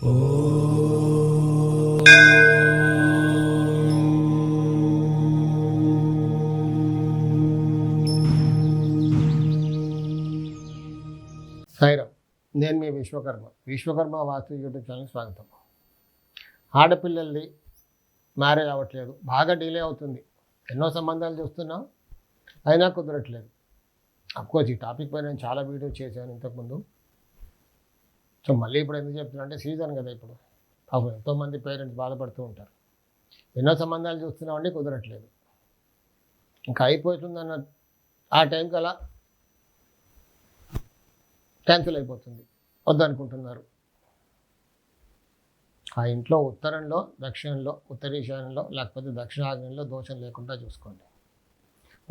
సాయిరామ్, నేను మీ విశ్వకర్మ వాస్తు YouTube channel స్వాగతం. ఆడపిల్లల్ని మ్యారేజ్ అవ్వట్లేదు, బాగా డిలే అవుతుంది. ఎన్నో సంబంధాలు చూస్తున్నాం, అయినా కుదరట్లేదు. అఫ్కోర్స్ ఈ టాపిక్ పై నేను చాలా వీడియోస్ చేశాను ఇంతకుముందు. సో మళ్ళీ ఇప్పుడు ఎందుకు చెప్తున్నా అంటే సీజన్ కదా, ఇప్పుడు పాపం ఎంతోమంది పేరెంట్స్ బాధపడుతూ ఉంటారు. ఎన్నో సంబంధాలు చూస్తున్నామండి, కుదరట్లేదు. ఇంకా అయిపోతుందన్న ఆ టైంకి అలా క్యాన్సిల్ అయిపోతుంది, వద్దనుకుంటున్నారు. ఆ ఇంట్లో ఉత్తరంలో, దక్షిణంలో, ఉత్తర ఈశాన్యంలో లేకపోతే దక్షిణాగ్నేయంలో దోషం లేకుండా చూసుకోండి.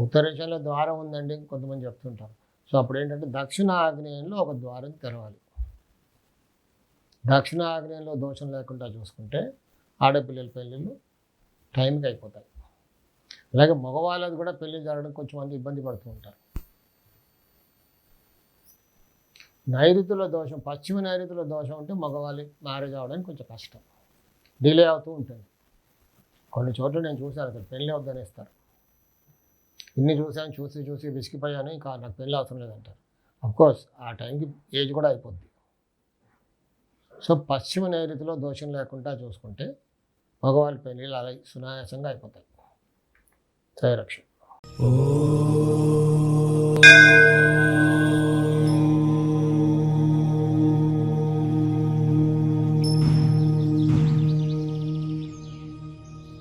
ఉత్తర ఈశాన్యంలో ద్వారం ఉందండి కొంతమంది చెప్తుంటారు. సో అప్పుడు ఏంటంటే దక్షిణ ఆగ్నేయంలో ఒక ద్వారం తెరవాలి. దక్షిణ ఆగ్నేయంలో దోషం లేకుండా చూసుకుంటే ఆడపిల్లల పెళ్ళిళ్ళు టైంకి అయిపోతాయి. అలాగే మగవాళ్ళది కూడా పెళ్ళి జరగడం కొంచెం మంది ఇబ్బంది పడుతూ ఉంటారు. నైరుతిలో దోషం, పశ్చిమ నైరుతిలో దోషం ఉంటే మగవాళ్ళి మ్యారేజ్ అవ్వడానికి కొంచెం కష్టం, డిలే అవుతూ ఉంటుంది. కొన్ని చోట్ల నేను చూశాను, అసలు పెళ్ళి వద్దనేస్తారు. ఇన్ని చూశాను, చూసి విసిగిపోయాను, ఇంకా నాకు పెళ్ళి అవసరం లేదంటారు. అఫ్కోర్స్ ఆ టైంకి ఏజ్ కూడా అయిపోద్ది. సో పశ్చిమ నైరుతిలో దోషం లేకుండా చూసుకుంటే మగవాళ్ళ పెళ్ళిళ్ళు అలా సునాయాసంగా అయిపోతాయి. శ్రీరక్ష.